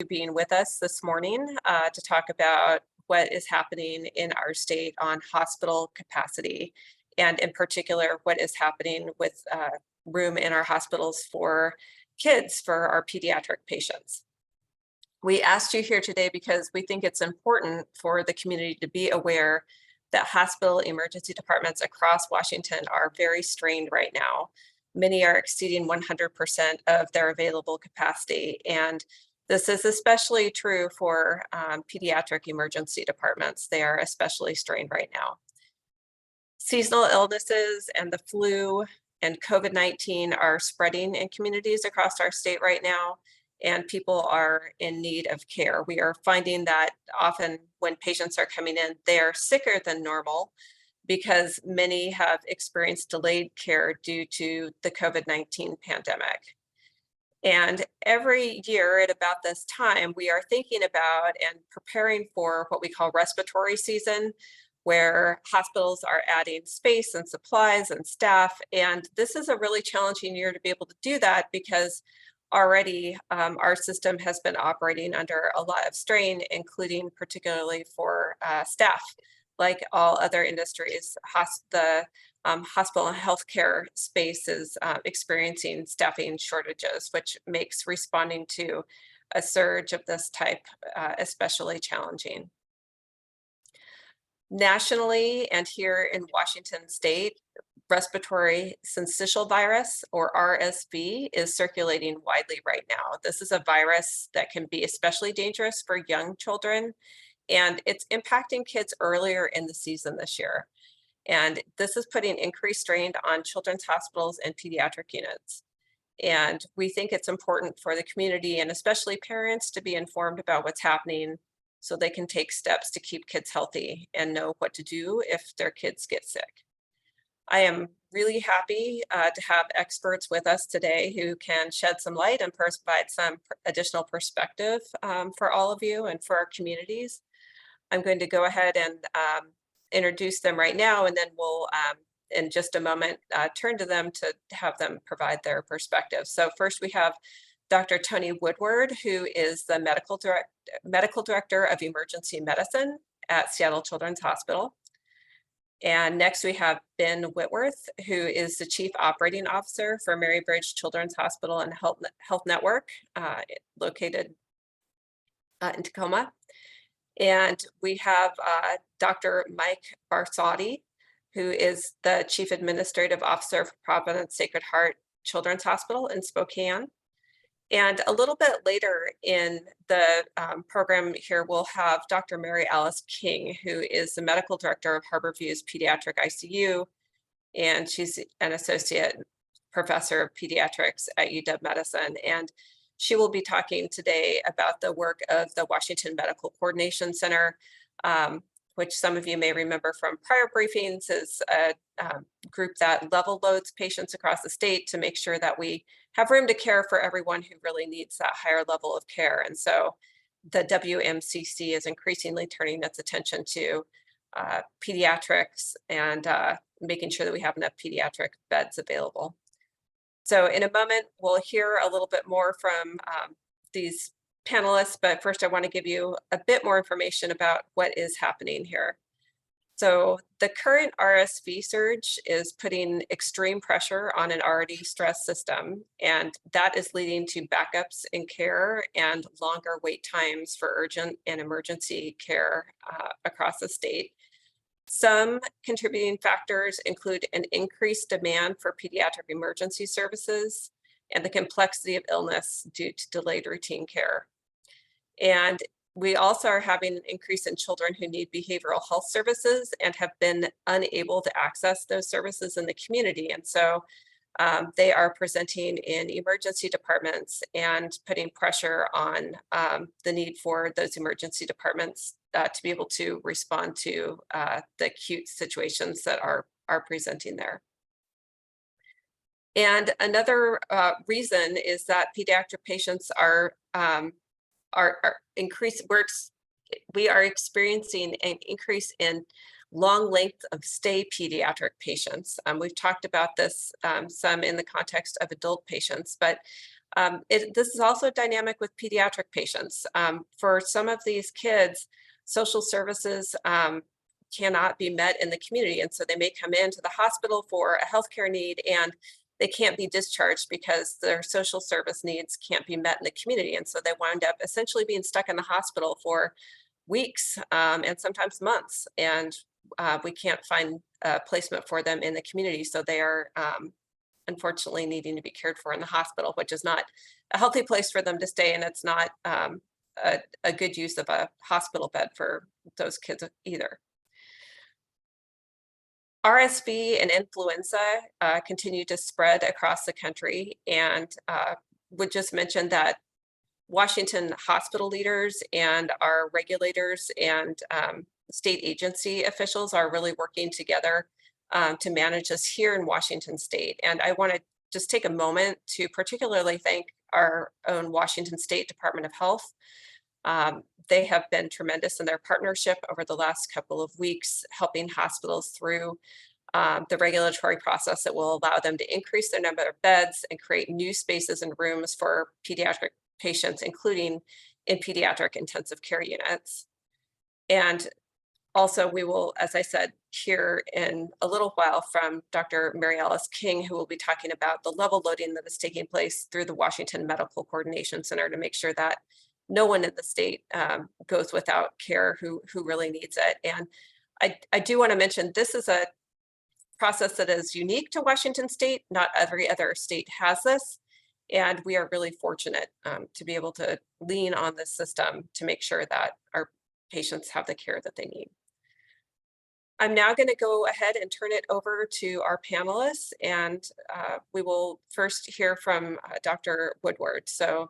being with us this morning to talk about what is happening in our state on hospital capacity, and in particular, what is happening with room in our hospitals for kids, for our pediatric patients. We asked you here today because we think it's important for the community to be aware that hospital emergency departments across Washington are very strained right now. Many are exceeding 100% of their available capacity, and this is especially true for pediatric emergency departments. They are especially strained right now. Seasonal illnesses and the flu and COVID-19 are spreading in communities across our state right now, and people are in need of care. We are finding that often when patients are coming in, they are sicker than normal because many have experienced delayed care due to the COVID-19 pandemic. And every year at about this time, we are thinking about and preparing for what we call respiratory season, where hospitals are adding space and supplies and staff. And this is a really challenging year to be able to do that because already our system has been operating under a lot of strain, including particularly for staff. Like all other industries, the hospital and healthcare space is experiencing staffing shortages, which makes responding to a surge of this type especially challenging. Nationally and here in Washington state, respiratory syncytial virus, or RSV, is circulating widely right now. This is a virus that can be especially dangerous for young children, and it's impacting kids earlier in the season this year. And this is putting increased strain on children's hospitals and pediatric units. And we think it's important for the community and especially parents to be informed about what's happening so they can take steps to keep kids healthy and know what to do if their kids get sick. I am really happy to have experts with us today who can shed some light and provide some additional perspective for all of you and for our communities. I'm going to go ahead and introduce them right now, and then we'll, in just a moment, turn to them to have them provide their perspective. So first we have Dr. Tony Woodward, who is the Medical Director of Emergency Medicine at Seattle Children's Hospital. And next we have Ben Whitworth, who is the Chief Operating Officer for Marybridge Children's Hospital and Health Network, located in Tacoma. And we have Dr. Mike Barsotti, who is the Chief Administrative Officer for Providence Sacred Heart Children's Hospital in Spokane. And a little bit later in the program here, we'll have Dr. Mary Alice King, who is the Medical Director of Harborview's Pediatric ICU, and she's an Associate Professor of Pediatrics at UW Medicine. And she will be talking today about the work of the Washington Medical Coordination Center, which some of you may remember from prior briefings, is a group that level loads patients across the state to make sure that we have room to care for everyone who really needs that higher level of care. And so the WMCC is increasingly turning its attention to pediatrics and making sure that we have enough pediatric beds available. So in a moment, we'll hear a little bit more from these panelists, but first I want to give you a bit more information about what is happening here. So the current RSV surge is putting extreme pressure on an already stressed system, and that is leading to backups in care and longer wait times for urgent and emergency care across the state. Some contributing factors include an increased demand for pediatric emergency services and the complexity of illness due to delayed routine care. And we also are having an increase in children who need behavioral health services and have been unable to access those services in the community. And so they are presenting in emergency departments and putting pressure on the need for those emergency departments to be able to respond to the acute situations that are presenting there. And another reason is that pediatric patients are increasing. We are experiencing an increase in long length of stay pediatric patients. We've talked about this some in the context of adult patients, but This is also dynamic with pediatric patients. For some of these kids, social services cannot be met in the community. And so they may come into the hospital for a healthcare need and they can't be discharged because their social service needs can't be met in the community. And so they wind up essentially being stuck in the hospital for weeks and sometimes months. And we can't find a placement for them in the community. So they are unfortunately needing to be cared for in the hospital, which is not a healthy place for them to stay. And it's not a good use of a hospital bed for those kids either. RSV and influenza continue to spread across the country, and would just mention that Washington hospital leaders and our regulators and state agency officials are really working together to manage this here in Washington State. And I want to just take a moment to particularly thank our own Washington State Department of Health. They have been tremendous in their partnership over the last couple of weeks, helping hospitals through the regulatory process that will allow them to increase their number of beds and create new spaces and rooms for pediatric patients, including in pediatric intensive care units. And also, we will, as I said, hear in a little while from Dr. Mary Alice King, who will be talking about the level loading that is taking place through the Washington Medical Coordination Center to make sure that no one in the state goes without care who really needs it. And I do want to mention this is a process that is unique to Washington State. Not every other state has this. And we are really fortunate to be able to lean on this system to make sure that our patients have the care that they need. I'm now going to go ahead and turn it over to our panelists, and we will first hear from Dr. Woodward. So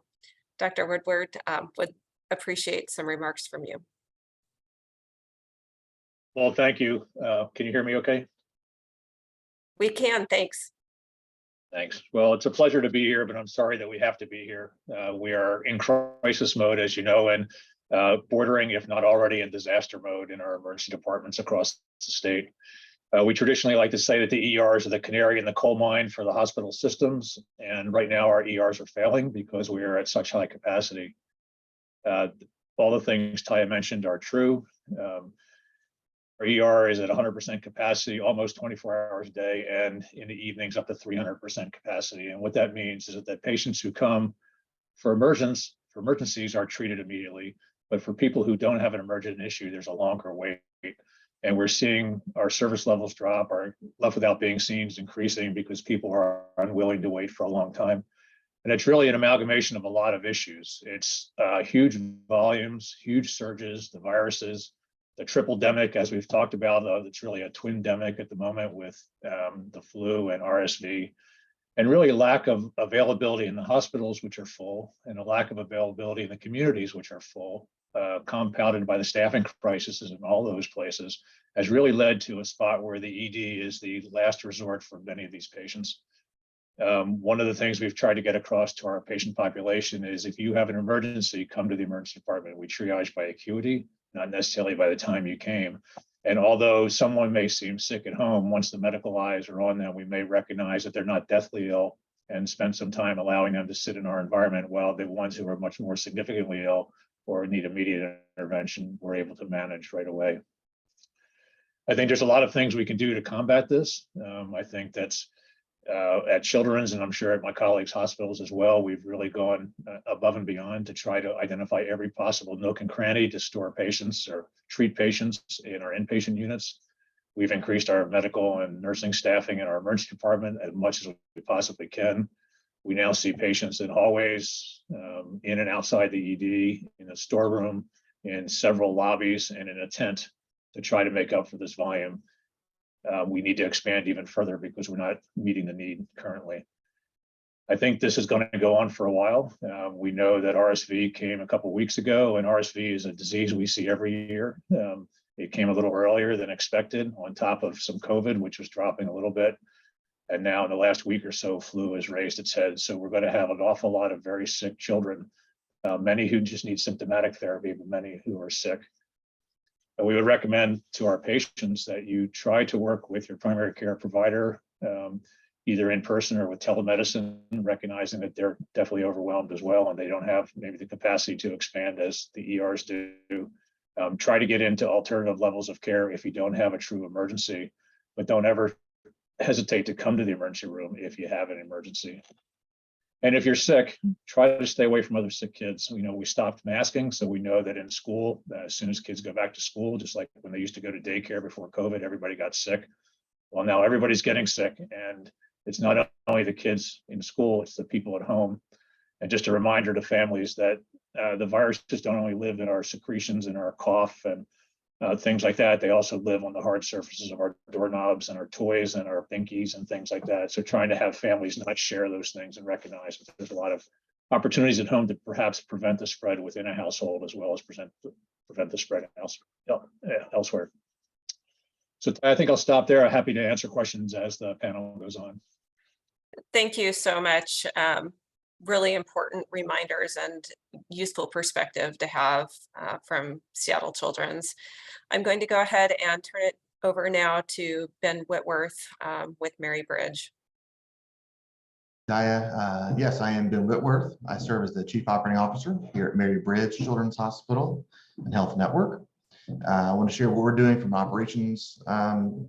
Dr. Woodward, would appreciate some remarks from you. Well, thank you. Can you hear me okay? We can, thanks. Thanks. Well, it's a pleasure to be here, but I'm sorry that we have to be here. We are in crisis mode, as you know, and bordering, if not already, in disaster mode in our emergency departments across the state. We traditionally like to say that the ERs are the canary in the coal mine for the hospital systems, and right now our ERs are failing because we are at such high capacity. All the things Taya mentioned are true. Our ER is at 100% capacity, almost 24 hours a day, and in the evenings up to 300% capacity. And what that means is that patients who come for emergencies are treated immediately, but for people who don't have an emergent issue, there's a longer wait. And we're seeing our service levels drop, our left without being seen is increasing because people are unwilling to wait for a long time. And it's really an amalgamation of a lot of issues. It's huge volumes, huge surges, the viruses, the triple-demic, as we've talked about, it's really a twin-demic at the moment with the flu and RSV, and really a lack of availability in the hospitals, which are full, and a lack of availability in the communities, which are full, compounded by the staffing crises in all those places, has really led to a spot where the ED is the last resort for many of these patients. One of the things we've tried to get across to our patient population is if you have an emergency, come to the emergency department. We triage by acuity, not necessarily by the time you came. And although someone may seem sick at home, once the medical eyes are on them, we may recognize that they're not deathly ill and spend some time allowing them to sit in our environment, while the ones who are much more significantly ill or need immediate intervention, we're able to manage right away. I think there's a lot of things we can do to combat this. I think that's at Children's, and I'm sure at my colleagues' hospitals as well, we've really gone above and beyond to try to identify every possible nook and cranny to store patients or treat patients in our inpatient units. We've increased our medical and nursing staffing in our emergency department as much as we possibly can. We now see patients in hallways, in and outside the ED, in a storeroom, in several lobbies, and in a tent to try to make up for this volume. We need to expand even further because we're not meeting the need currently. I think this is going to go on for a while. We know that RSV came a couple of weeks ago, and RSV is a disease we see every year. It came a little earlier than expected on top of some COVID, which was dropping a little bit. And now in the last week or so, flu has raised its head. So we're going to have an awful lot of very sick children, many who just need symptomatic therapy, but many who are sick. And we would recommend to our patients that you try to work with your primary care provider either in person or with telemedicine, recognizing that they're definitely overwhelmed as well, and they don't have maybe the capacity to expand as the ERs do. Try to get into alternative levels of care if you don't have a true emergency, but don't ever hesitate to come to the emergency room if you have an emergency. And if you're sick, try to stay away from other sick kids. We stopped masking, so we know that in school, as soon as kids go back to school, just like when they used to go to daycare before COVID, everybody got sick. Well, now everybody's getting sick, and it's not only the kids in school, it's the people at home. And just a reminder to families that the viruses don't only live in our secretions and our cough and things like that. They also live on the hard surfaces of our doorknobs and our toys and our binkies and things like that. So trying to have families not share those things and recognize that there's a lot of opportunities at home to perhaps prevent the spread within a household as well as prevent the spread elsewhere. So I think I'll stop there. I'm happy to answer questions as the panel goes on. Thank you so much. Really important reminders and useful perspective to have from Seattle Children's. I'm going to go ahead and turn it over now to Ben Whitworth with Mary Bridge. Yes, I am Ben Whitworth. I serve as the Chief Operating Officer here at Mary Bridge Children's Hospital and Health Network. I want to share what we're doing from an operations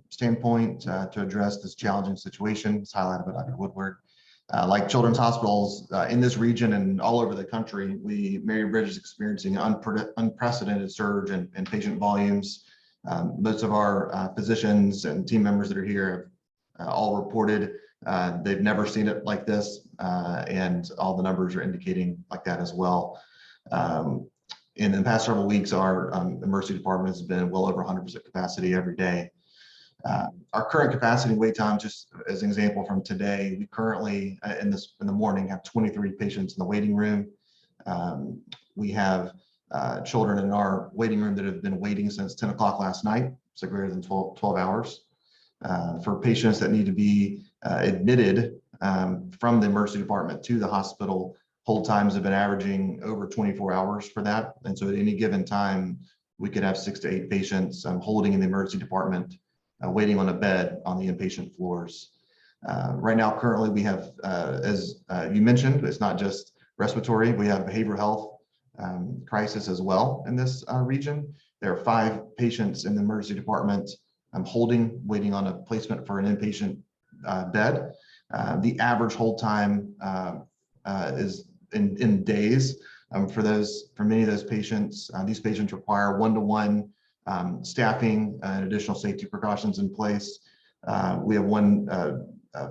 standpoint to address this challenging situation. It's highlighted by Dr. Woodward. Like children's hospitals in this region and all over the country, Mary Bridge is experiencing an unprecedented surge in patient volumes. Most of our physicians and team members that are here have all reported they've never seen it like this, and all the numbers are indicating like that as well. In the past several weeks, our emergency department has been well over 100% capacity every day. Our current capacity wait time, just as an example from today, we currently in the morning have 23 patients in the waiting room. We have children in our waiting room that have been waiting since 10 o'clock last night, so greater than 12 hours. For patients that need to be admitted from the emergency department to the hospital, hold times have been averaging over 24 hours for that. And so at any given time, we could have 6 to 8 patients holding in the emergency department, waiting on a bed on the inpatient floors. Right now, currently, we have, as you mentioned, it's not just respiratory, we have behavioral health crisis as well in this region. There are 5 patients in the emergency department waiting on a placement for an inpatient bed. The average hold time is in days. For many of those patients, these patients require one-to-one staffing and additional safety precautions in place. We have one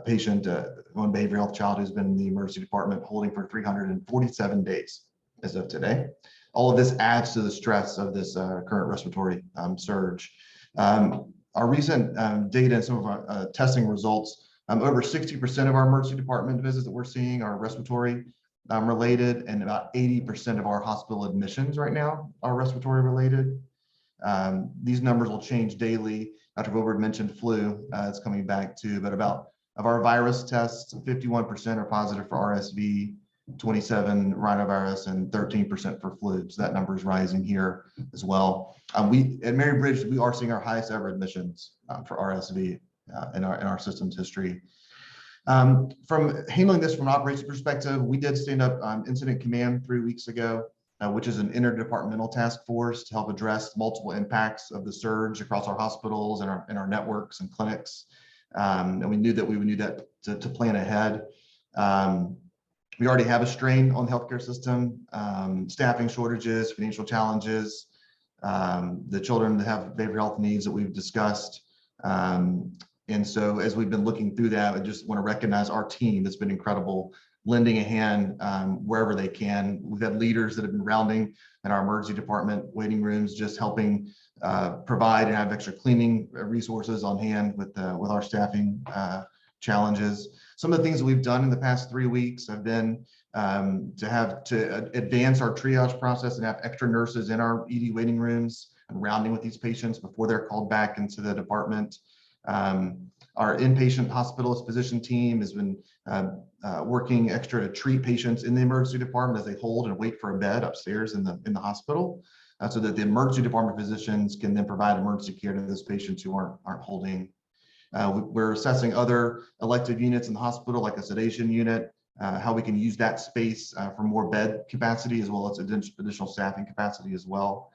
patient, one behavioral health child who's been in the emergency department holding for 347 days as of today. All of this adds to the stress of this current respiratory surge. Our recent data and some of our testing results, over 60% of our emergency department visits that we're seeing are respiratory related, and about 80% of our hospital admissions right now are respiratory related. These numbers will change daily. Dr. Woodward mentioned flu, it's coming back too, but of our virus tests, 51% are positive for RSV, 27 rhinovirus, and 13% for flu. So that number is rising here as well. We at Mary Bridge, we are seeing our highest ever admissions for RSV in our system's history. From handling this from an operations perspective, we did stand up Incident Command 3 weeks ago, which is an interdepartmental task force to help address multiple impacts of the surge across our hospitals and our networks and clinics. And we knew that we would need that to plan ahead. We already have a strain on the healthcare system, staffing shortages, financial challenges, the children that have behavioral health needs that we've discussed. And so as we've been looking through that, I just want to recognize our team that's been incredible, lending a hand wherever they can. We've had leaders that have been rounding in our emergency department waiting rooms, just helping provide and have extra cleaning resources on hand with our staffing challenges. Some of the things that we've done in the past 3 weeks have been to advance our triage process and have extra nurses in our ED waiting rooms and rounding with these patients before they're called back into the department. Our inpatient hospitalist physician team has been working extra to treat patients in the emergency department as they hold and wait for a bed upstairs in the hospital, so that the emergency department physicians can then provide emergency care to those patients who aren't holding. We're assessing other elective units in the hospital, like a sedation unit, how we can use that space for more bed capacity, as well as additional staffing capacity as well.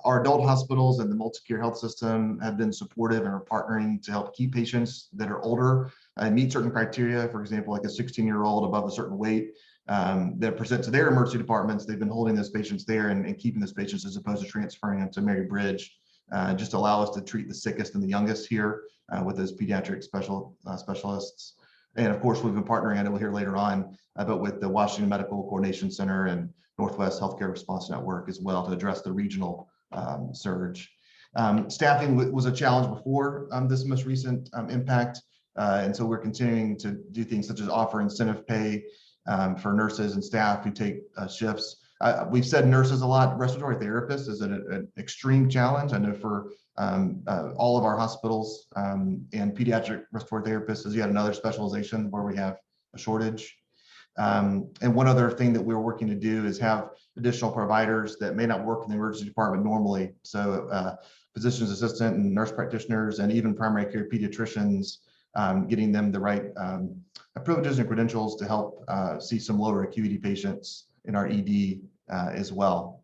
Our adult hospitals and the multi-care health system have been supportive and are partnering to help keep patients that are older and meet certain criteria. For example, like a 16-year-old above a certain weight that present to their emergency departments. They've been holding those patients there and keeping those patients as opposed to transferring them to Mary Bridge. Just allow us to treat the sickest and the youngest here with those pediatric specialists. And of course, we've been partnering, I know we'll hear later on, but with the Washington Medical Coordination Center and Northwest Healthcare Response Network as well to address the regional surge. Staffing was a challenge before this most recent impact. And so we're continuing to do things such as offer incentive pay for nurses and staff who take shifts. We've said nurses a lot. Respiratory therapists is an extreme challenge. I know for all of our hospitals and pediatric respiratory therapists is yet another specialization where we have a shortage. And one other thing that we're working to do is have additional providers that may not work in the emergency department normally. So physician's assistant and nurse practitioners and even primary care pediatricians, getting them the right privileges and credentials to help see some lower acuity patients in our ED as well.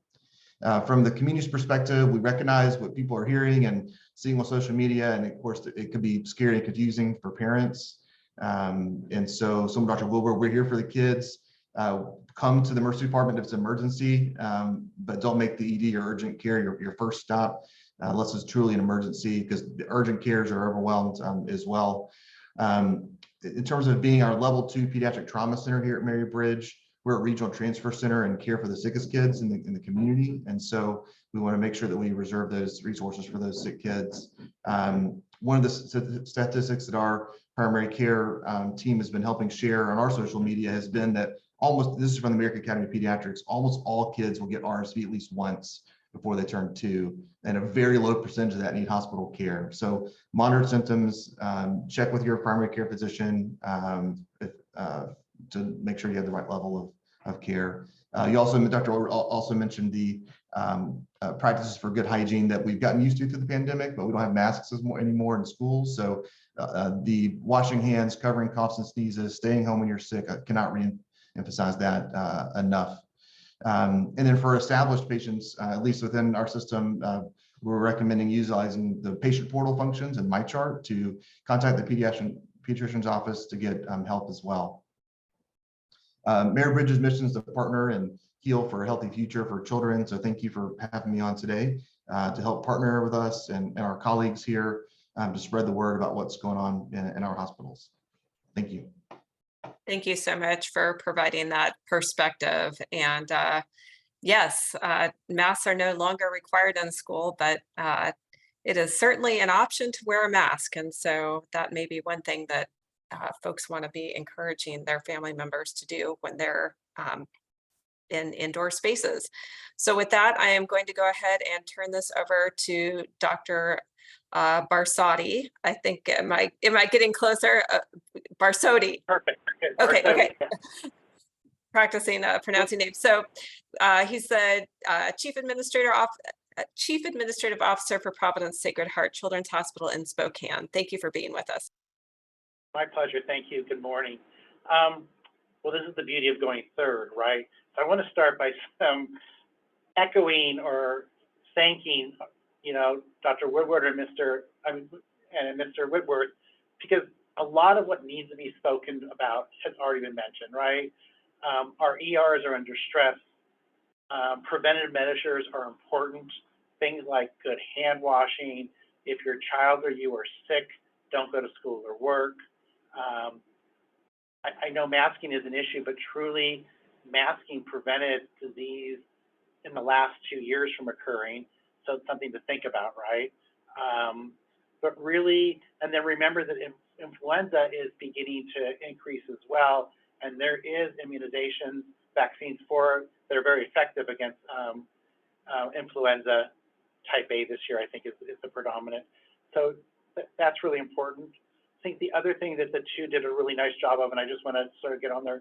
From the community's perspective, we recognize what people are hearing and seeing on social media, and of course, it could be scary and confusing for parents. And so, Dr. Wilbur, we're here for the kids. Come to the emergency department if it's an emergency, but don't make the ED or urgent care your first stop, unless it's truly an emergency, because the urgent cares are overwhelmed as well. In terms of being our level 2 pediatric trauma center here at Mary Bridge, we're a regional transfer center and care for the sickest kids in the community. And so we want to make sure that we reserve those resources for those sick kids. One of the statistics that our primary care team has been helping share on our social media has been that this is from the American Academy of Pediatrics, almost all kids will get RSV at least once before they turn 2, and a very low percentage of that need hospital care. So monitor symptoms, check with your primary care physician to make sure you have the right level of care. You also, Dr. also mentioned the practices for good hygiene that we've gotten used to through the pandemic, but we don't have masks anymore in schools. So the washing hands, covering coughs and sneezes, staying home when you're sick, I cannot re-emphasize that enough. And then for established patients, at least within our system, we're recommending utilizing the patient portal functions and MyChart to contact the pediatrician's office to get help as well. Mary Bridge's mission is to partner and heal for a healthy future for children. So thank you for having me on today to help partner with us and our colleagues here to spread the word about what's going on in our hospitals. Thank you. Thank you so much for providing that perspective. And yes, masks are no longer required in school, but it is certainly an option to wear a mask. And so that may be one thing that folks want to be encouraging their family members to do when they're in indoor spaces. So with that, I am going to go ahead and turn this over to Dr. Barsotti. I think, am I getting closer? Barsotti. Perfect. Okay. Practicing pronouncing names. So he's the Chief Administrative Officer for Providence Sacred Heart Children's Hospital in Spokane. Thank you for being with us. My pleasure. Thank you. Good morning. Well, this is the beauty of going third, right? So I want to start by echoing or thanking, Dr. Woodward and Mr. Whitworth, because a lot of what needs to be spoken about has already been mentioned, right? Our ERs are under stress. Preventative measures are important. Things like good hand washing. If your child or you are sick, don't go to school or work. I know masking is an issue, but truly masking prevented disease in the last 2 years from occurring. So it's something to think about, right? But really, and then remember that influenza is beginning to increase as well. And there is immunization vaccines that are very effective against influenza type A this year, I think is the predominant. So that's really important. I think the other thing that the two did a really nice job of, and I just want to sort of get on there,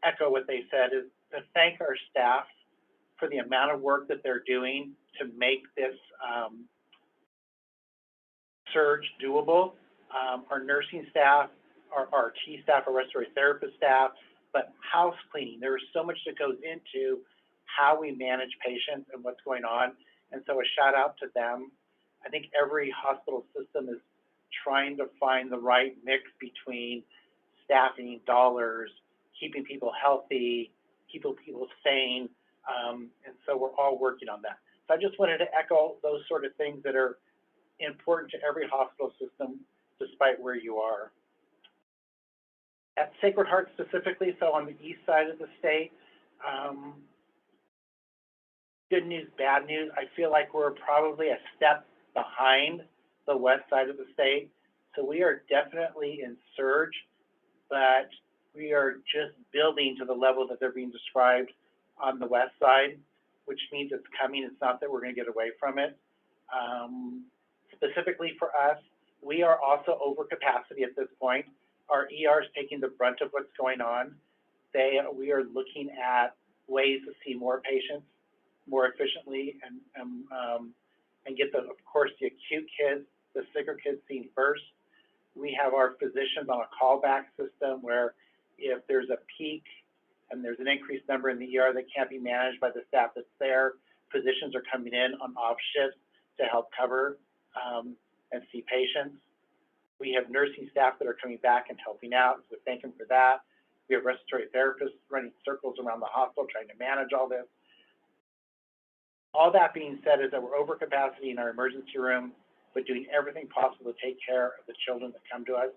echo what they said, is to thank our staff for the amount of work that they're doing to make this surge doable. our nursing staff, our RT staff, our respiratory therapist staff, but house cleaning. There is so much that goes into how we manage patients and what's going on. And so a shout out to them. I think every hospital system is trying to find the right mix between staffing, dollars, keeping people healthy, keeping people sane. And so we're all working on that. So I just wanted to echo those sort of things that are important to every hospital system, despite where you are. At Sacred Heart specifically, so on the east side of the state, good news, bad news. I feel like we're probably a step behind the west side of the state. So we are definitely in surge, but we are just building to the level that they're being described on the west side, which means it's coming. It's not that we're going to get away from it. Specifically for us, we are also over capacity at this point. Our ER is taking the brunt of what's going on. We are looking at ways to see more patients more efficiently and get of course, the acute kids, the sicker kids seen first. We have our physicians on a callback system where if there's a peak and there's an increased number in the ER that can't be managed by the staff that's there, physicians are coming in on off shifts to help cover and see patients. We have nursing staff that are coming back and helping out, so thank them for that. We have respiratory therapists running circles around the hospital trying to manage all this. All that being said is that we're over capacity in our emergency room, but doing everything possible to take care of the children that come to us.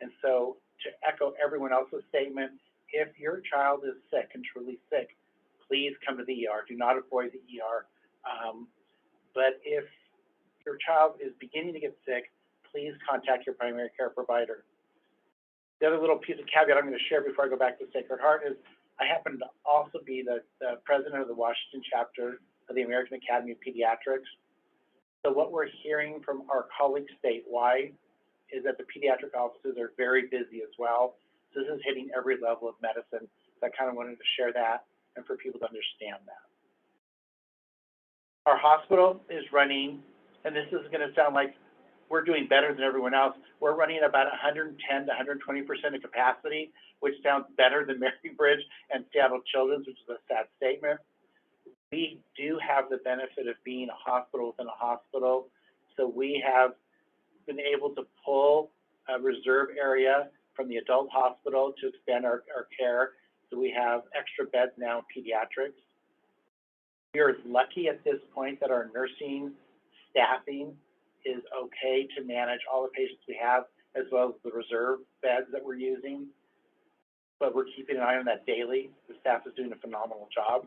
And so to echo everyone else's statement, if your child is sick and truly sick, please come to the ER. Do not avoid the ER. But if your child is beginning to get sick, please contact your primary care provider. The other little piece of caveat I'm going to share before I go back to Sacred Heart is I happen to also be the president of the Washington chapter of the American Academy of Pediatrics. So what we're hearing from our colleagues statewide is that the pediatric offices are very busy as well. So this is hitting every level of medicine. So I kind of wanted to share that and for people to understand that. Our hospital is running, and this is going to sound like we're doing better than everyone else. We're running about 110 to 120% of capacity, which sounds better than Mary Bridge and Seattle Children's, which is a sad statement. We do have the benefit of being a hospital within a hospital. So we have been able to pull a reserve area from the adult hospital to expand our care. So we have extra beds now in pediatrics. We are lucky at this point that our nursing staffing is okay to manage all the patients we have, as well as the reserve beds that we're using. But we're keeping an eye on that daily. The staff is doing a phenomenal job.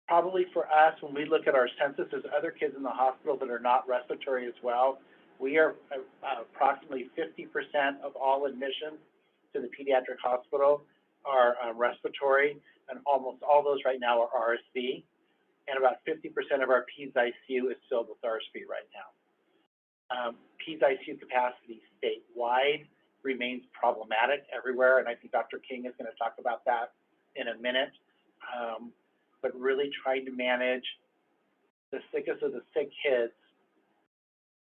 Probably for us, when we look at our census, there's other kids in the hospital that are not respiratory as well. We are approximately 50% of all admissions to the pediatric hospital are respiratory, and almost all those right now are RSV. And about 50% of our Peds ICU is filled with RSV right now. Peds ICU capacity statewide remains problematic everywhere, and I think Dr. King is going to talk about that in a minute. But really trying to manage the sickest of the sick kids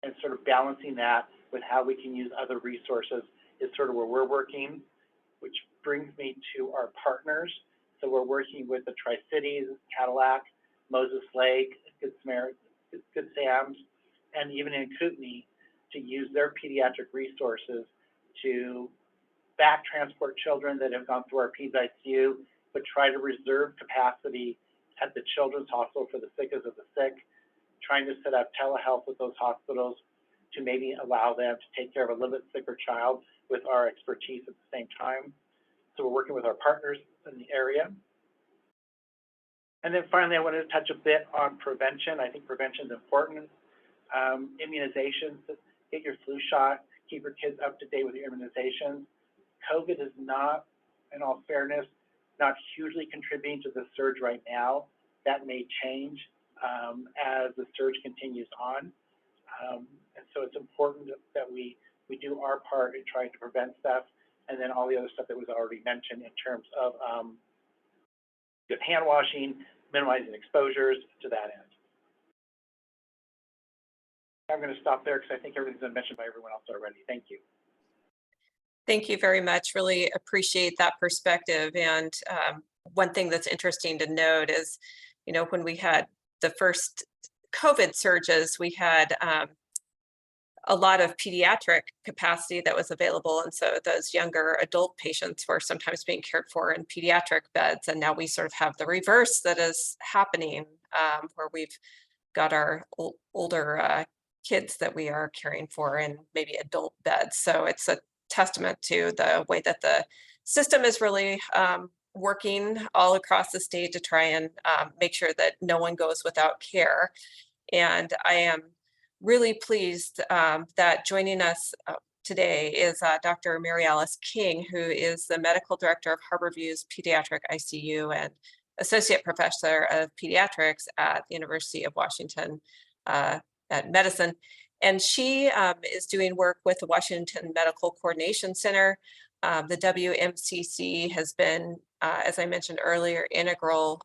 and sort of balancing that with how we can use other resources is sort of where we're working, which brings me to our partners. So we're working with the Tri-Cities, Cadillac, Moses Lake, Good Sam's, and even in Kootenai to use their pediatric resources to back transport children that have gone through our Peds ICU, but try to reserve capacity at the Children's Hospital for the sickest of the sick, trying to set up telehealth with those hospitals to maybe allow them to take care of a little bit sicker child with our expertise at the same time. So we're working with our partners in the area. And then finally, I wanted to touch a bit on prevention. I think prevention is important. Immunizations, get your flu shot, keep your kids up to date with your immunizations. COVID is not, in all fairness, not hugely contributing to the surge right now. That may change as the surge continues on. And so it's important that we do our part in trying to prevent stuff, and then all the other stuff that was already mentioned in terms of good hand washing, minimizing exposures to that end. I'm going to stop there because I think everything's been mentioned by everyone else already. Thank you. Thank you very much. Really appreciate that perspective. And one thing that's interesting to note is, you know, when we had the first COVID surges, we had a lot of pediatric capacity that was available. And so those younger adult patients were sometimes being cared for in pediatric beds. And now we sort of have the reverse that is happening, where we've got our older kids that we are caring for in maybe adult beds. So it's a testament to the way that the system is really working all across the state to try and make sure that no one goes without care. And I am really pleased that joining us today is Dr. Mary Alice King, who is the medical director of Harborview's Pediatric ICU and associate professor of pediatrics at the University of Washington at Medicine. And she is doing work with the Washington Medical Coordination Center. The WMCC has been, as I mentioned earlier, integral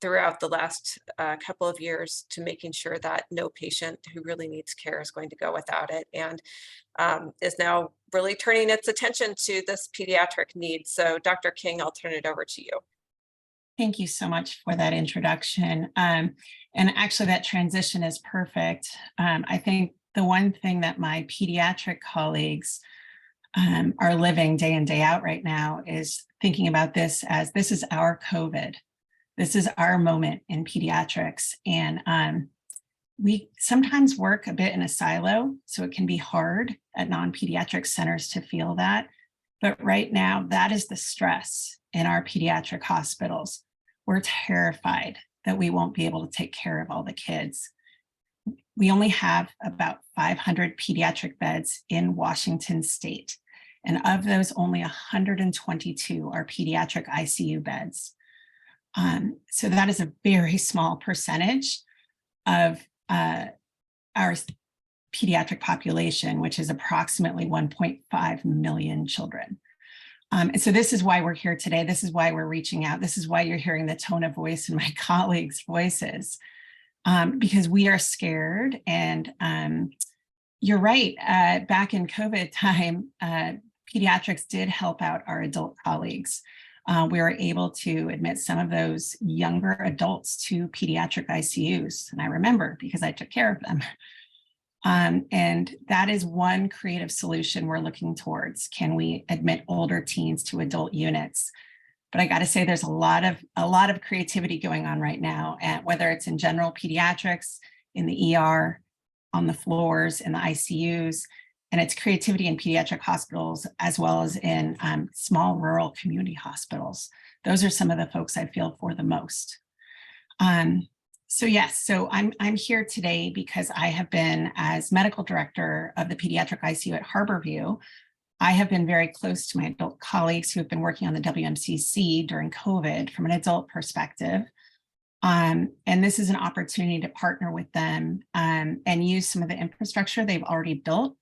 throughout the last couple of years to making sure that no patient who really needs care is going to go without it, and is now really turning its attention to this pediatric need. So Dr. King, I'll turn it over to you. Thank you so much for that introduction. And actually that transition is perfect. I think the one thing that my pediatric colleagues are living day in, day out right now is thinking about this as this is our COVID. This is our moment in pediatrics. And we sometimes work a bit in a silo, so it can be hard at non-pediatric centers to feel that. But right now, that is the stress in our pediatric hospitals. We're terrified that we won't be able to take care of all the kids. We only have about 500 pediatric beds in Washington state. And of those, only 122 are pediatric ICU beds. So that is a very small percentage of our pediatric population, which is approximately 1.5 million children. And so this is why we're here today. This is why we're reaching out. This is why you're hearing the tone of voice in my colleagues' voices, because we are scared. And you're right, back in COVID time, pediatrics did help out our adult colleagues. We were able to admit some of those younger adults to pediatric ICUs. And I remember because I took care of them. And that is one creative solution we're looking towards. Can we admit older teens to adult units? But I got to say, there's a lot of creativity going on right now, and whether it's in general pediatrics, in the ER, on the floors, in the ICUs, and it's creativity in pediatric hospitals, as well as in small rural community hospitals. Those are some of the folks I feel for the most. So yes, so I'm here today because I have been, as medical director of the pediatric ICU at Harborview, I have been very close to my adult colleagues who have been working on the WMCC during COVID from an adult perspective. And this is an opportunity to partner with them and use some of the infrastructure they've already built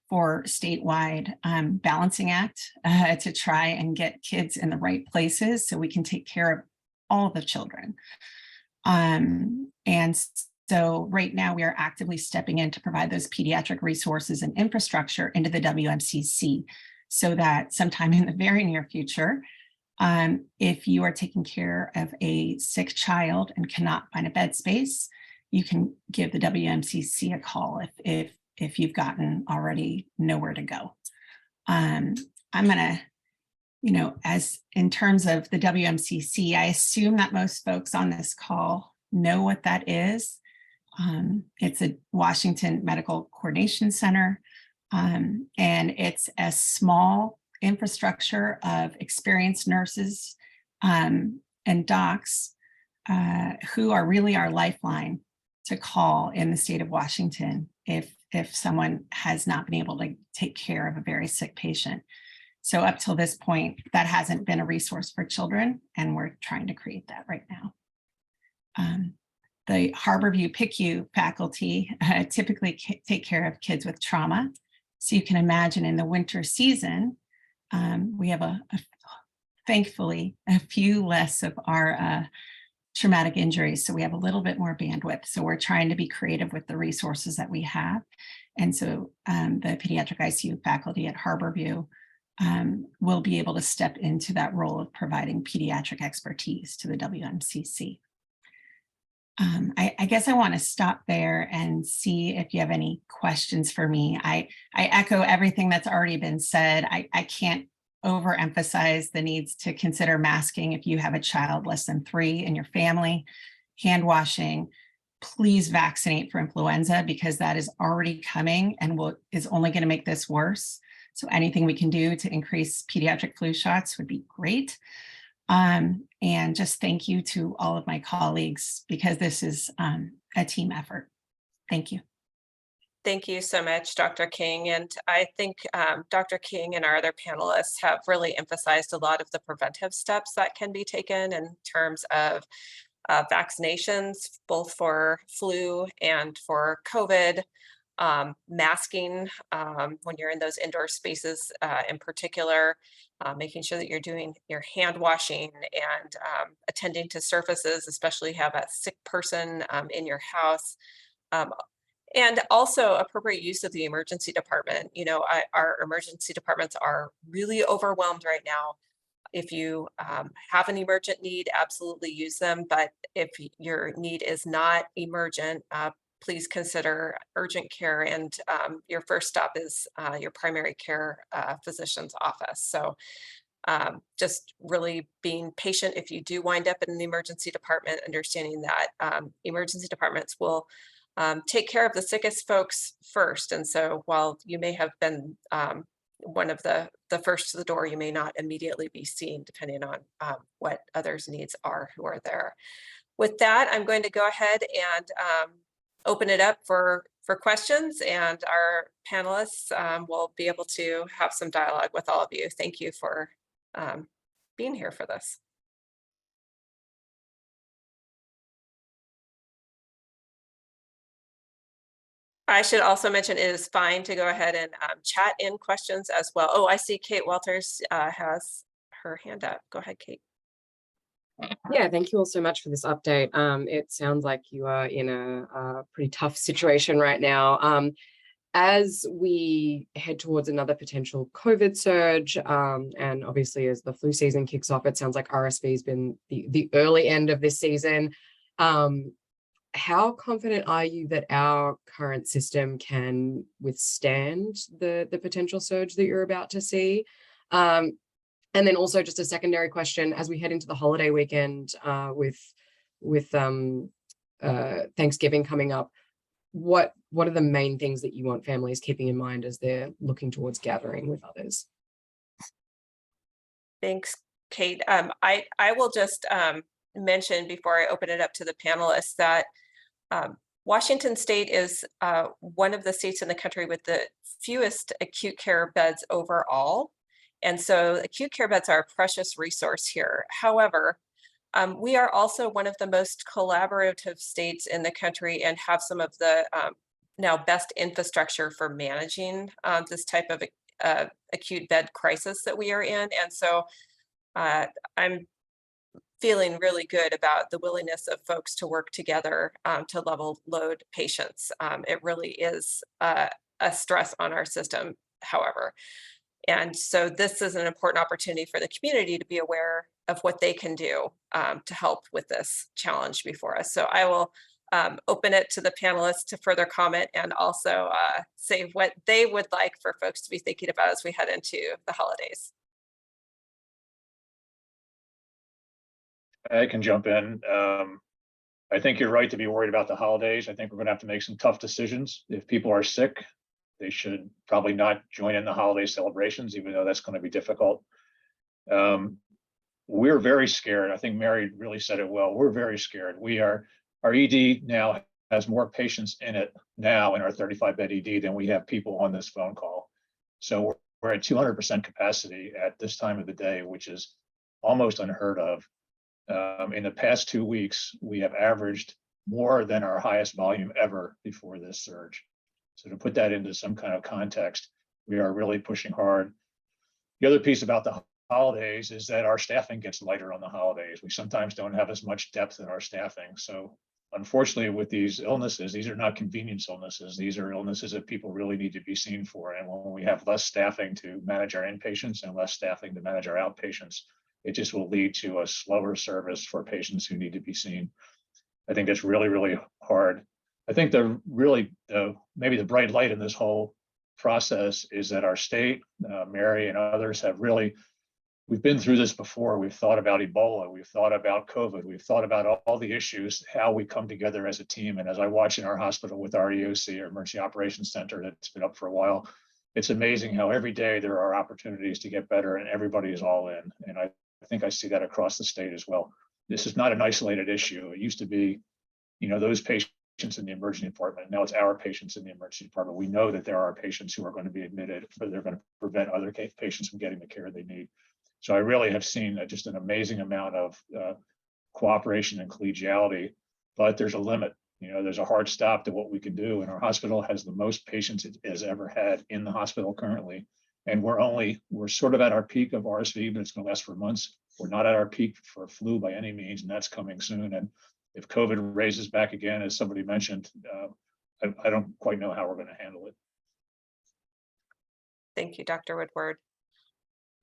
for statewide balancing act to try and get kids in the right places so we can take care of all of the children. And so right now we are actively stepping in to provide those pediatric resources and infrastructure into the WMCC so that sometime in the very near future, if you are taking care of a sick child and cannot find a bed space, you can give the WMCC a call if you've gotten already nowhere to go. I'm gonna, as in terms of the WMCC, I assume that most folks on this call know what that is. It's a Washington Medical Coordination Center, and it's a small infrastructure of experienced nurses and docs who are really our lifeline to call in the state of Washington if someone has not been able to take care of a very sick patient. So up till this point, that hasn't been a resource for children, and we're trying to create that right now. The Harborview PICU faculty typically take care of kids with trauma. So you can imagine in the winter season, we have thankfully a few less of our traumatic injuries. So we have a little bit more bandwidth. So we're trying to be creative with the resources that we have. And so the pediatric ICU faculty at Harborview will be able to step into that role of providing pediatric expertise to the WMCC. I guess I want to stop there and see if you have any questions for me. I echo everything that's already been said. I can't overemphasize the needs to consider masking if you have a child less than 3 in your family, hand washing. Please vaccinate for influenza because that is already coming and is only going to make this worse. So anything we can do to increase pediatric flu shots would be great. And just thank you to all of my colleagues because this is a team effort. Thank you. Thank you so much, Dr. King. And I think Dr. King and our other panelists have really emphasized a lot of the preventive steps that can be taken in terms of vaccinations, both for flu and for COVID, masking when you're in those indoor spaces in particular, making sure that you're doing your hand washing and attending to surfaces, especially have a sick person in your house. And also appropriate use of the emergency department. You know, our emergency departments are really overwhelmed right now. If you have an emergent need, absolutely use them. But if your need is not emergent, please consider urgent care. And your first stop is your primary care physician's office. So just really being patient if you do wind up in an emergency department, understanding that emergency departments will take care of the sickest folks first. And so while you may have been one of the first to the door, you may not immediately be seen depending on what others' needs are who are there. With that, I'm going to go ahead and open it up for questions, and our panelists will be able to have some dialogue with all of you. Thank you for being here for this. I should also mention it is fine to go ahead and chat in questions as well. Oh, I see Kate Walters has her hand up. Go ahead, Kate. Yeah, thank you all so much for this update. It sounds like you are in a pretty tough situation right now. As we head towards another potential COVID surge, and obviously as the flu season kicks off, it sounds like RSV has been the early end of this season. How confident are you that our current system can withstand the potential surge that you're about to see? And then also just a secondary question, as we head into the holiday weekend with Thanksgiving coming up, what are the main things that you want families keeping in mind as they're looking towards gathering with others? Thanks, Kate. I will just mention before I open it up to the panelists that Washington State is one of the states in the country with the fewest acute care beds overall. And so acute care beds are a precious resource here. However, we are also one of the most collaborative states in the country and have some of the now best infrastructure for managing this type of acute bed crisis that we are in. And so I'm feeling really good about the willingness of folks to work together to level load patients. It really is a stress on our system, however. And so this is an important opportunity for the community to be aware of what they can do to help with this challenge before us. So I will open it to the panelists to further comment and also say what they would like for folks to be thinking about as we head into the holidays. I can jump in. I think you're right to be worried about the holidays. I think we're going to have to make some tough decisions. If people are sick, they should probably not join in the holiday celebrations, even though that's going to be difficult. We're very scared. I think Mary really said it well. We're very scared. Our ED now has more patients in it now in our 35-bed ED than we have people on this phone call. So we're at 200% capacity at this time of the day, which is almost unheard of. In the past 2 weeks, we have averaged more than our highest volume ever before this surge. So to put that into some kind of context, we are really pushing hard. The other piece about the holidays is that our staffing gets lighter on the holidays. We sometimes don't have as much depth in our staffing. So unfortunately, with these illnesses, these are not convenience illnesses. These are illnesses that people really need to be seen for. And when we have less staffing to manage our inpatients and less staffing to manage our outpatients, it just will lead to a slower service for patients who need to be seen. I think that's really, really hard. I think maybe the bright light in this whole process is that our state, Mary and others have really, we've been through this before. We've thought about Ebola. We've thought about COVID. We've thought about all the issues, how we come together as a team. And as I watch in our hospital with our EOC, our Emergency Operations Center, that's been up for a while, it's amazing how every day there are opportunities to get better and everybody is all in. And I think I see that across the state as well. This is not an isolated issue. It used to be, those patients in the emergency department. Now it's our patients in the emergency department. We know that there are patients who are going to be admitted, or they're going to prevent other patients from getting the care they need. So I really have seen just an amazing amount of cooperation and collegiality, but there's a limit. There's a hard stop to what we can do. And our hospital has the most patients it has ever had in the hospital currently. And we're sort of at our peak of RSV, but it's going to last for months. We're not at our peak for flu by any means, and that's coming soon. And if COVID raises back again, as somebody mentioned, I don't quite know how we're going to handle it. Thank you, Dr. Woodward.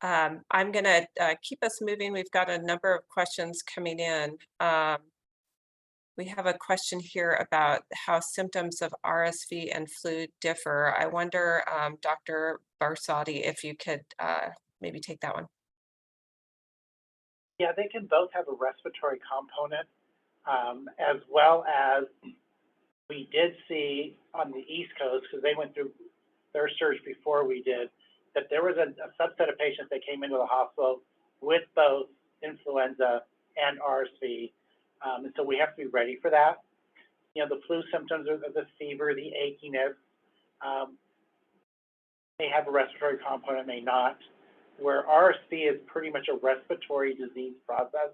I'm going to keep us moving. We've got a number of questions coming in. We have a question here about how symptoms of RSV and flu differ. I wonder, Dr. Barsotti, if you could maybe take that one. Yeah, they can both have a respiratory component, as well as we did see on the East Coast, because they went through their surge before we did, that there was a subset of patients that came into the hospital with both influenza and RSV. And so we have to be ready for that. The flu symptoms are the fever, the achiness, may have a respiratory component, may not, where RSV is pretty much a respiratory disease process.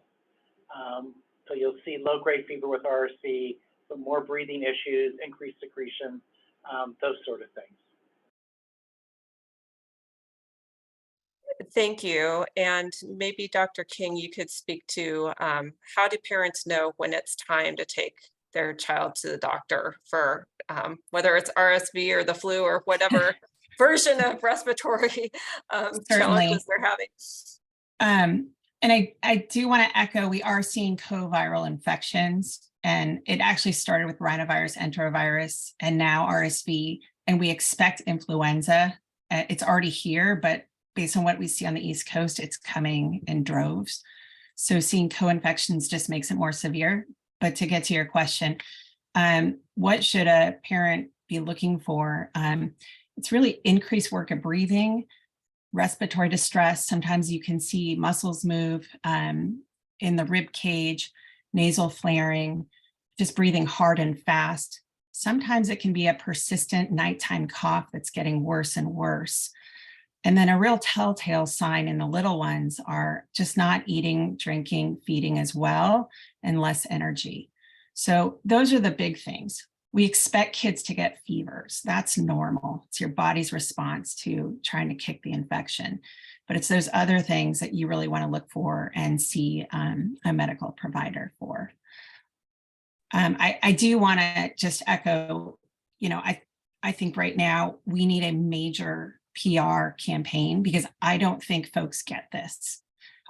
So you'll see low-grade fever with RSV, but more breathing issues, increased secretion, those sort of things. Thank you. And maybe Dr. King, you could speak to how do parents know when it's time to take their child to the doctor for whether it's RSV or the flu or whatever version of respiratory challenges they're having. And I do want to echo, we are seeing co-viral infections, and it actually started with rhinovirus, enterovirus, and now RSV, and we expect influenza. It's already here, but based on what we see on the East Coast, it's coming in droves. So seeing co-infections just makes it more severe. But to get to your question, what should a parent be looking for? It's really increased work of breathing, respiratory distress. Sometimes you can see muscles move in the rib cage, nasal flaring, just breathing hard and fast. Sometimes it can be a persistent nighttime cough that's getting worse and worse. And then a real telltale sign in the little ones are just not eating, drinking, feeding as well, and less energy. So those are the big things. We expect kids to get fevers. That's normal. It's your body's response to trying to kick the infection. But it's those other things that you really want to look for and see a medical provider for. I do want to just echo, I think right now we need a major PR campaign, because I don't think folks get this.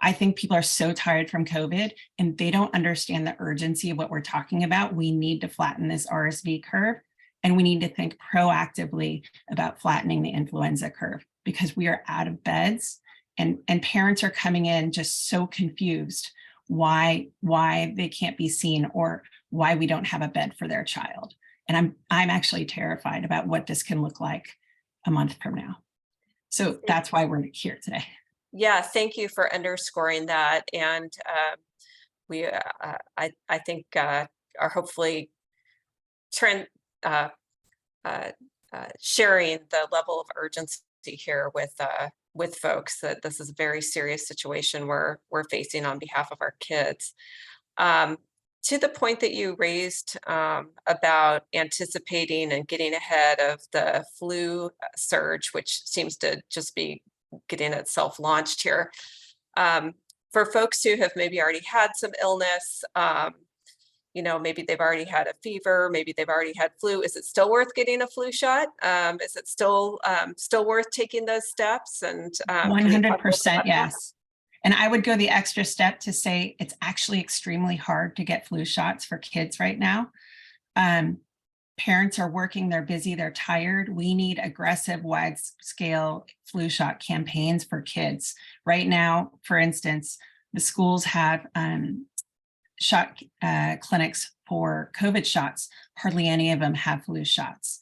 I think people are so tired from COVID and they don't understand the urgency of what we're talking about. We need to flatten this RSV curve, and we need to think proactively about flattening the influenza curve, because we are out of beds and parents are coming in just so confused why they can't be seen or why we don't have a bed for their child. And I'm actually terrified about what this can look like a month from now. So that's why we're here today. Yeah, thank you for underscoring that. And we, I think, are hopefully sharing the level of urgency here with folks, that this is a very serious situation we're facing on behalf of our kids. To the point that you raised about anticipating and getting ahead of the flu surge, which seems to just be getting itself launched here. For folks who have maybe already had some illness, you know, maybe they've already had a fever, maybe they've already had flu. Is it still worth getting a flu shot? Is it still worth taking those steps? And can you talk a little bit about 100% that? yes. And I would go the extra step to say it's actually extremely hard to get flu shots for kids right now. Parents are working, they're busy, they're tired. We need aggressive, wide-scale flu shot campaigns for kids. Right now, for instance, the schools have shot clinics for COVID shots. Hardly any of them have flu shots.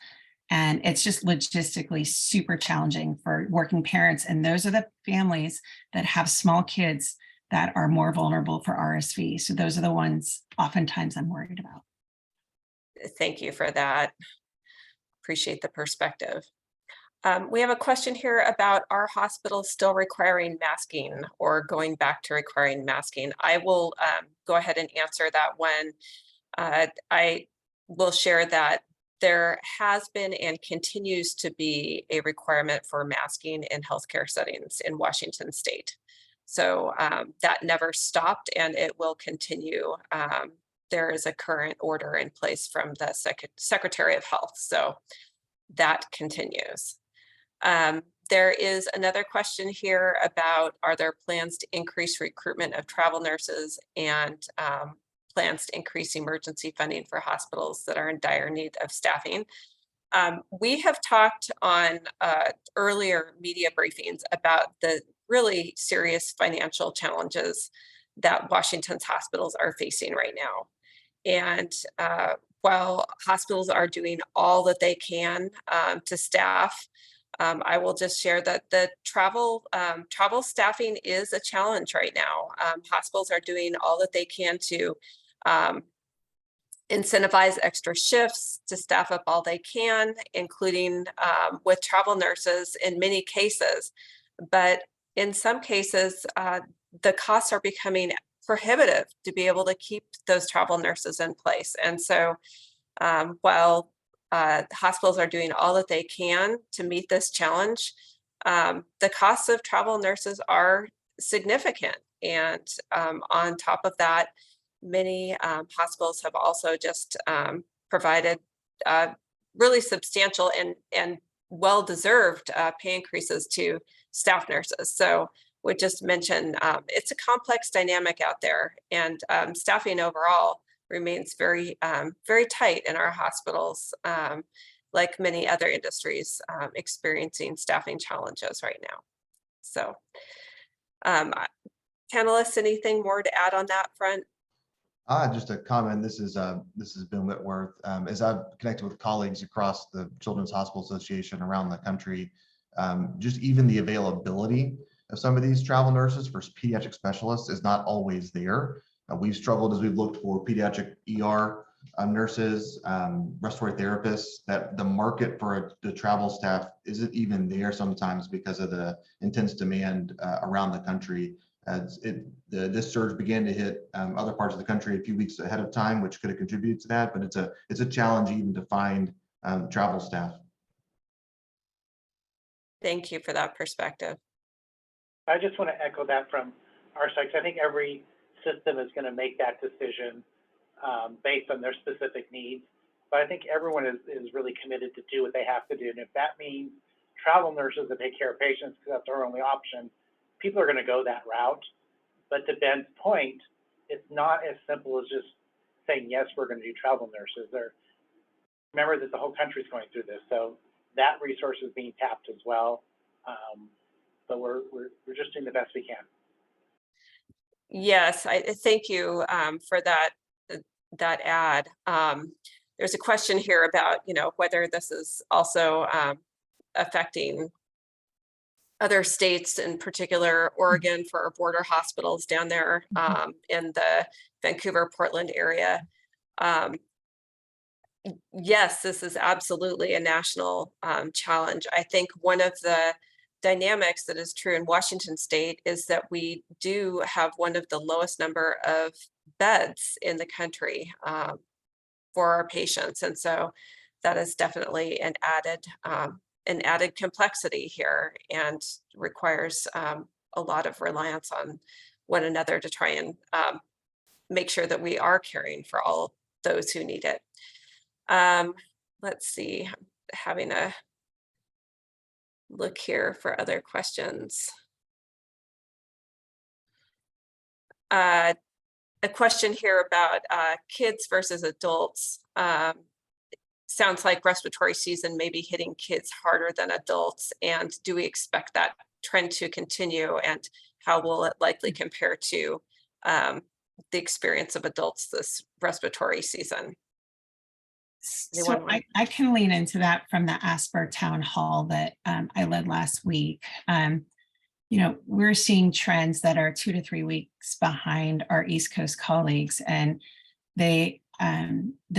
And it's just logistically super challenging for working parents. And those are the families that have small kids that are more vulnerable for RSV. So those are the ones oftentimes I'm worried about. Thank you for that. Appreciate the perspective. We have a question here about our hospitals still requiring masking or going back to requiring masking. I will go ahead and answer that one. I will share that there has been and continues to be a requirement for masking in healthcare settings in Washington state. So that never stopped and it will continue. There is a current order in place from the Secretary of Health. So that continues. There is another question here about, are there plans to increase recruitment of travel nurses and plans to increase emergency funding for hospitals that are in dire need of staffing? We have talked on earlier media briefings about the really serious financial challenges that Washington's hospitals are facing right now. And while hospitals are doing all that they can to staff, I will just share that the travel staffing is a challenge right now. Hospitals are doing all that they can to incentivize extra shifts, to staff up all they can, including with travel nurses in many cases. But in some cases, the costs are becoming prohibitive to be able to keep those travel nurses in place. And so while hospitals are doing all that they can to meet this challenge, the costs of travel nurses are significant. And on top of that, many hospitals have also just provided really substantial and well-deserved pay increases to staff nurses. So would just mention, it's a complex dynamic out there, and staffing overall remains very, very tight in our hospitals, like many other industries experiencing staffing challenges right now. So panelists, anything more to add on that front? Just a comment. This is Bill Whitworth. As I've connected with colleagues across the Children's Hospital Association around the country, just even the availability of some of these travel nurses for pediatric specialists is not always there. We've struggled as we've looked for pediatric ER nurses, respiratory therapists, that the market for the travel staff isn't even there sometimes because of the intense demand around the country. This surge began to hit other parts of the country a few weeks ahead of time, which could have contributed to that, but it's a challenge even to find travel staff. Thank you for that perspective. I just want to echo that from our side. I think every system is going to make that decision based on their specific needs. But I think everyone is really committed to do what they have to do. And if that means travel nurses that take care of patients because that's our only option, people are going to go that route. But to Ben's point, it's not as simple as just saying, yes, we're going to do travel nurses. Remember that the whole country is going through this. So that resource is being tapped as well. But we're just doing the best we can. Yes, I thank you for that add. There's a question here about, whether this is also affecting other states, in particular Oregon, for our border hospitals down there in the Vancouver, Portland area. Yes, this is absolutely a national challenge. I think one of the dynamics that is true in Washington state is that we do have one of the lowest number of beds in the country for our patients. And so that is definitely an added complexity here and requires a lot of reliance on one another to try and make sure that we are caring for all those who need it. Let's see, I'm having a look here for other questions. A question here about kids versus adults. Sounds like respiratory season may be hitting kids harder than adults. And do we expect that trend to continue? And how will it likely compare to the experience of adults this respiratory season? So I can lean into that from the Asper town hall that I led last week. We're seeing trends that are 2 to 3 weeks behind our East Coast colleagues, and their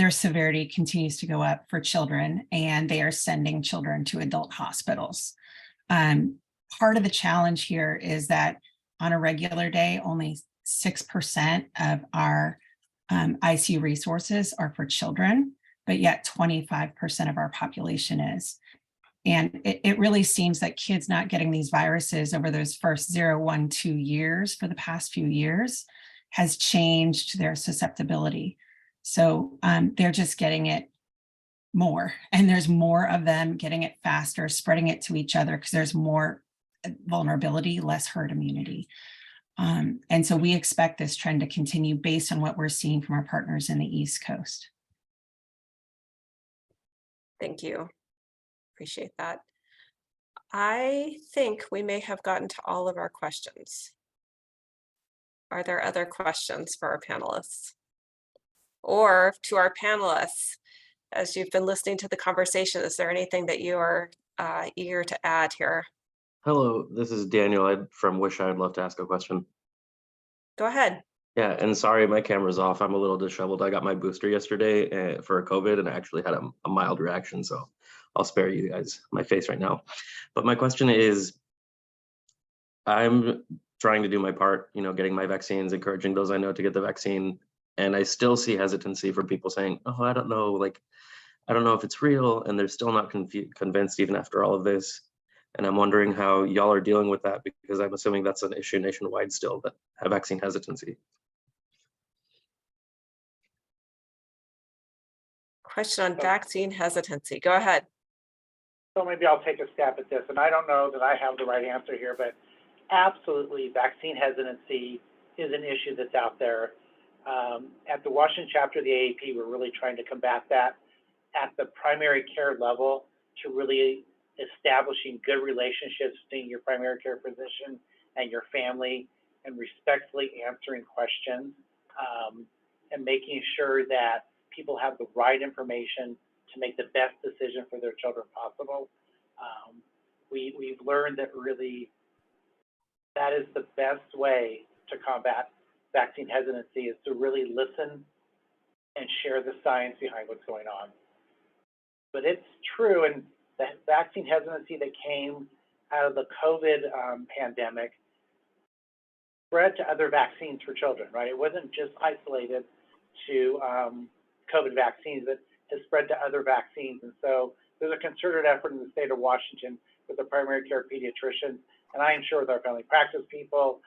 severity continues to go up for children, and they are sending children to adult hospitals. Part of the challenge here is that on a regular day, only 6% of our ICU resources are for children, but yet 25% of our population is. And it really seems that kids not getting these viruses over those first 0, 1, 2 years for the past few years has changed their susceptibility. So they're just getting it more, and there's more of them getting it faster, spreading it to each other because there's more vulnerability, less herd immunity. And so we expect this trend to continue based on what we're seeing from our partners in the East Coast. Thank you. Appreciate that. I think we may have gotten to all of our questions. Are there other questions for our panelists? Or to our panelists, as you've been listening to the conversation, is there anything that you are eager to add here? Hello, this is Daniel from Wish. I'd love to ask a question. Go ahead. Yeah, and sorry, my camera's off. I'm a little disheveled. I got my booster yesterday for COVID, and I actually had a mild reaction, so I'll spare you guys my face right now. But my question is, I'm trying to do my part, getting my vaccines, encouraging those I know to get the vaccine, and I still see hesitancy from people saying, oh, I don't know, I don't know if it's real, and they're still not convinced even after all of this. And I'm wondering how y'all are dealing with that, because I'm assuming that's an issue nationwide still, that have vaccine hesitancy. Question on vaccine hesitancy. Go ahead. So maybe I'll take a stab at this, and I don't know that I have the right answer here, but absolutely, vaccine hesitancy is an issue that's out there. At the Washington chapter of the AAP, we're really trying to combat that at the primary care level, to really establishing good relationships between your primary care physician and your family, and respectfully answering questions, and making sure that people have the right information to make the best decision for their children possible. We've learned that really that is the best way to combat vaccine hesitancy, is to really listen and share the science behind what's going on. But it's true, and the vaccine hesitancy that came out of the COVID pandemic spread to other vaccines for children, right? It wasn't just isolated to COVID vaccines, but has spread to other vaccines. And so there's a concerted effort in the state of Washington with the primary care pediatricians, and I am sure with our family practice people,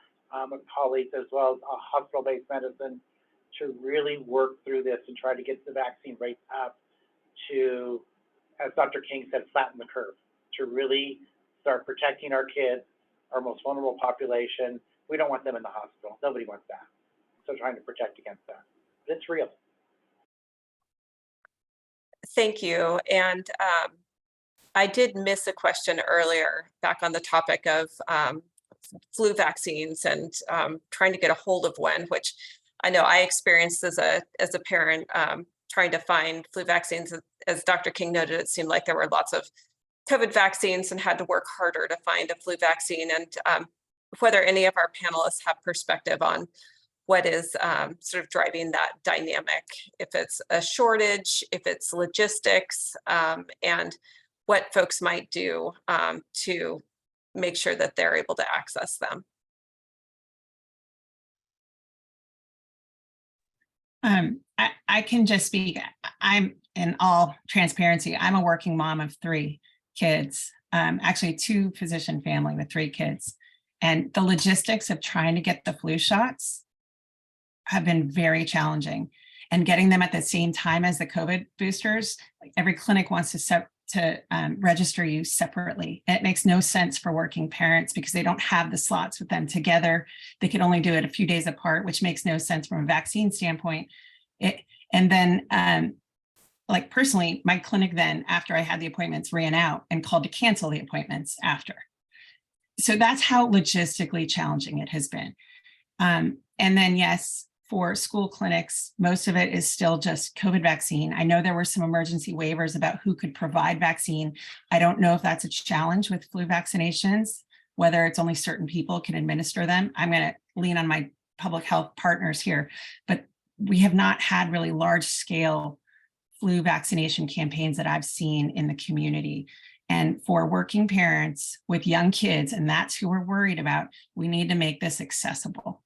colleagues, as well as hospital-based medicine, to really work through this and try to get the vaccine rates up to, as Dr. King said, flatten the curve, to really start protecting our kids, our most vulnerable population. We don't want them in the hospital. Nobody wants that. So trying to protect against that. But it's real. Thank you. And I did miss a question earlier back on the topic of flu vaccines and trying to get a hold of one, which I know I experienced as a parent, trying to find flu vaccines. As Dr. King noted, it seemed like there were lots of COVID vaccines and had to work harder to find a flu vaccine. And whether any of our panelists have perspective on what is sort of driving that dynamic, if it's a shortage, if it's logistics, and what folks might do to make sure that they're able to access them. I can just speak. I'm, in all transparency, I'm a working mom of 3 kids, actually 2 physician family with 3 kids. And the logistics of trying to get the flu shots have been very challenging. And getting them at the same time as the COVID boosters, like every clinic wants to register you separately. It makes no sense for working parents because they don't have the slots with them together. They can only do it a few days apart, which makes no sense from a vaccine standpoint. And then, like personally, my clinic then, after I had the appointments, ran out and called to cancel the appointments after. So that's how logistically challenging it has been. And then, yes, for school clinics, most of it is still just COVID vaccine. I know there were some emergency waivers about who could provide vaccine. I don't know if that's a challenge with flu vaccinations, whether it's only certain people can administer them. I'm going to lean on my public health partners here, but we have not had really large scale flu vaccination campaigns that I've seen in the community. And for working parents with young kids, and that's who we're worried about, we need to make this accessible.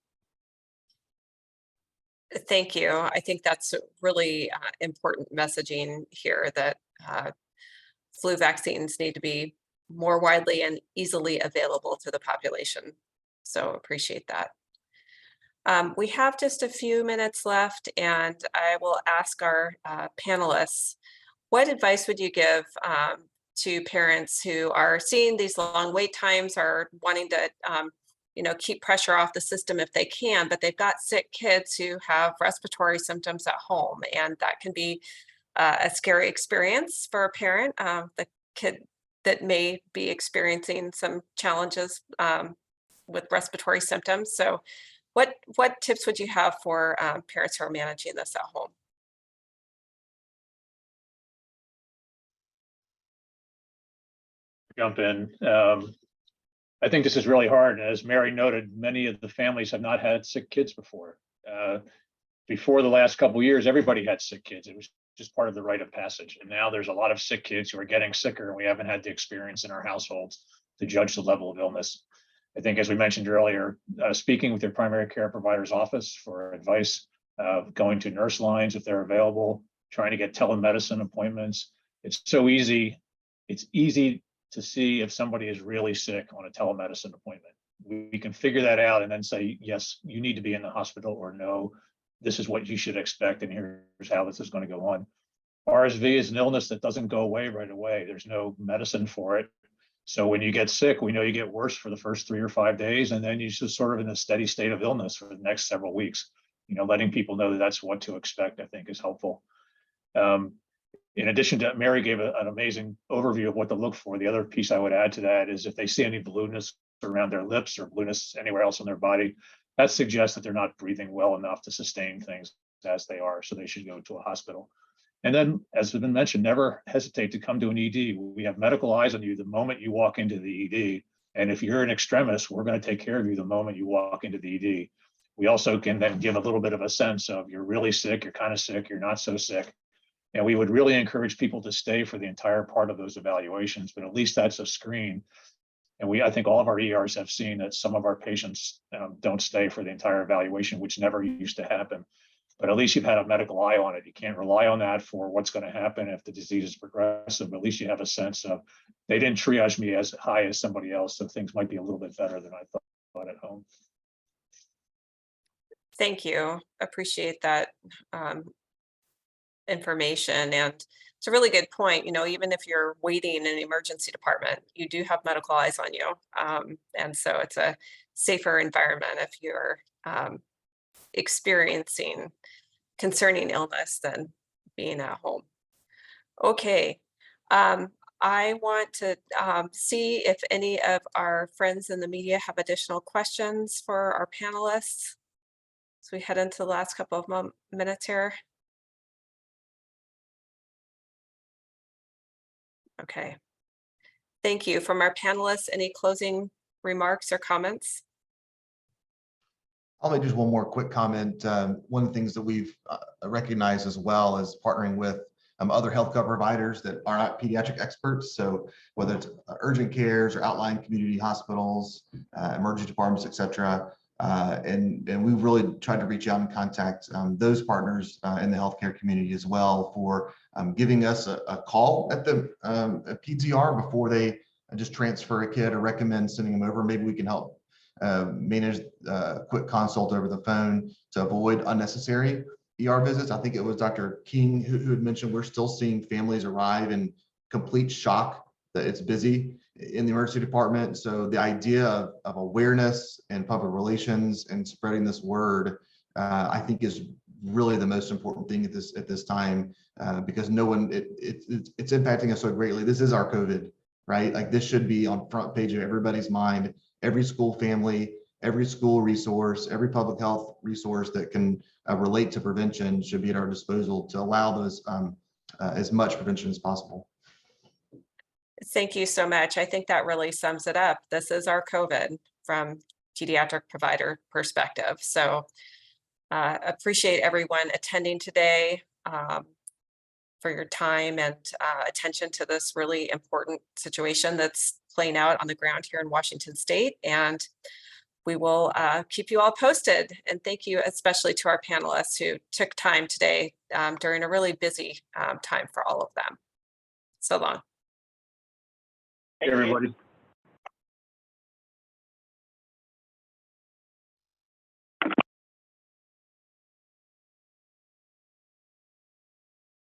Thank you. I think that's really important messaging here, that flu vaccines need to be more widely and easily available to the population. So appreciate that. We have just a few minutes left, and I will ask our panelists, what advice would you give to parents who are seeing these long wait times, or wanting to keep pressure off the system if they can, but they've got sick kids who have respiratory symptoms at home, and that can be a scary experience for a parent, the kid that may be experiencing some challenges with respiratory symptoms. So what tips would you have for parents who are managing this at home? Jump in. I think this is really hard. As Mary noted, many of the families have not had sick kids before. Before the last couple of years, everybody had sick kids. It was just part of the rite of passage. And now there's a lot of sick kids who are getting sicker, and we haven't had the experience in our households to judge the level of illness. I think, as we mentioned earlier, speaking with your primary care provider's office for advice, going to nurse lines if they're available, trying to get telemedicine appointments. It's so easy. It's easy to see if somebody is really sick on a telemedicine appointment. We can figure that out and then say, yes, you need to be in the hospital, or no, this is what you should expect, and here's how this is going to go on. RSV is an illness that doesn't go away right away. There's no medicine for it. So when you get sick, we know you get worse for the first 3 or 5 days, and then you're just sort of in a steady state of illness for the next several weeks. Letting people know that that's what to expect, I think, is helpful. In addition to, Mary gave an amazing overview of what to look for. The other piece I would add to that is if they see any blueness around their lips or blueness anywhere else on their body, that suggests that they're not breathing well enough to sustain things as they are. So they should go to a hospital. And then, as has been mentioned, never hesitate to come to an ED. We have medical eyes on you the moment you walk into the ED. And if you're an extremist, we're going to take care of you the moment you walk into the ED. We also can then give a little bit of a sense of, you're really sick, you're kind of sick, you're not so sick. And we would really encourage people to stay for the entire part of those evaluations, but at least that's a screen. And I think all of our ERs have seen that some of our patients don't stay for the entire evaluation, which never used to happen. But at least you've had a medical eye on it. You can't rely on that for what's going to happen if the disease is progressive. But at least you have a sense of, they didn't triage me as high as somebody else, so things might be a little bit better than I thought at home. Thank you. Appreciate that information. And it's a really good point. Even if you're waiting in an emergency department, you do have medical eyes on you. And so it's a safer environment if you're experiencing concerning illness than being at home. Okay. I want to see if any of our friends in the media have additional questions for our panelists as we head into the last couple of minutes here. Okay. Thank you. From our panelists, any closing remarks or comments? I'll make just one more quick comment. One of the things that we've recognized as well is partnering with other healthcare providers that are not pediatric experts. So whether it's urgent cares or outlying community hospitals, emergency departments, et cetera. And we've really tried to reach out and contact those partners in the healthcare community as well for giving us a call at the PDR before they just transfer a kid or recommend sending them over. Maybe we can help manage quick consult over the phone to avoid unnecessary ER visits. I think it was Dr. King who had mentioned we're still seeing families arrive in complete shock that it's busy in the emergency department. So the idea of awareness and public relations and spreading this word, I think is really the most important thing at this time, because no one, it's impacting us so greatly. This is our COVID, right? Like this should be on front page of everybody's mind. Every school family, every school resource, every public health resource that can relate to prevention should be at our disposal to allow those as much prevention as possible. Thank you so much. I think that really sums it up. This is our COVID from pediatric provider perspective. So appreciate everyone attending today, for your time and attention to this really important situation that's playing out on the ground here in Washington State. And we will keep you all posted. And thank you especially to our panelists who took time today during a really busy time for all of them. So long. Thank you. Everybody.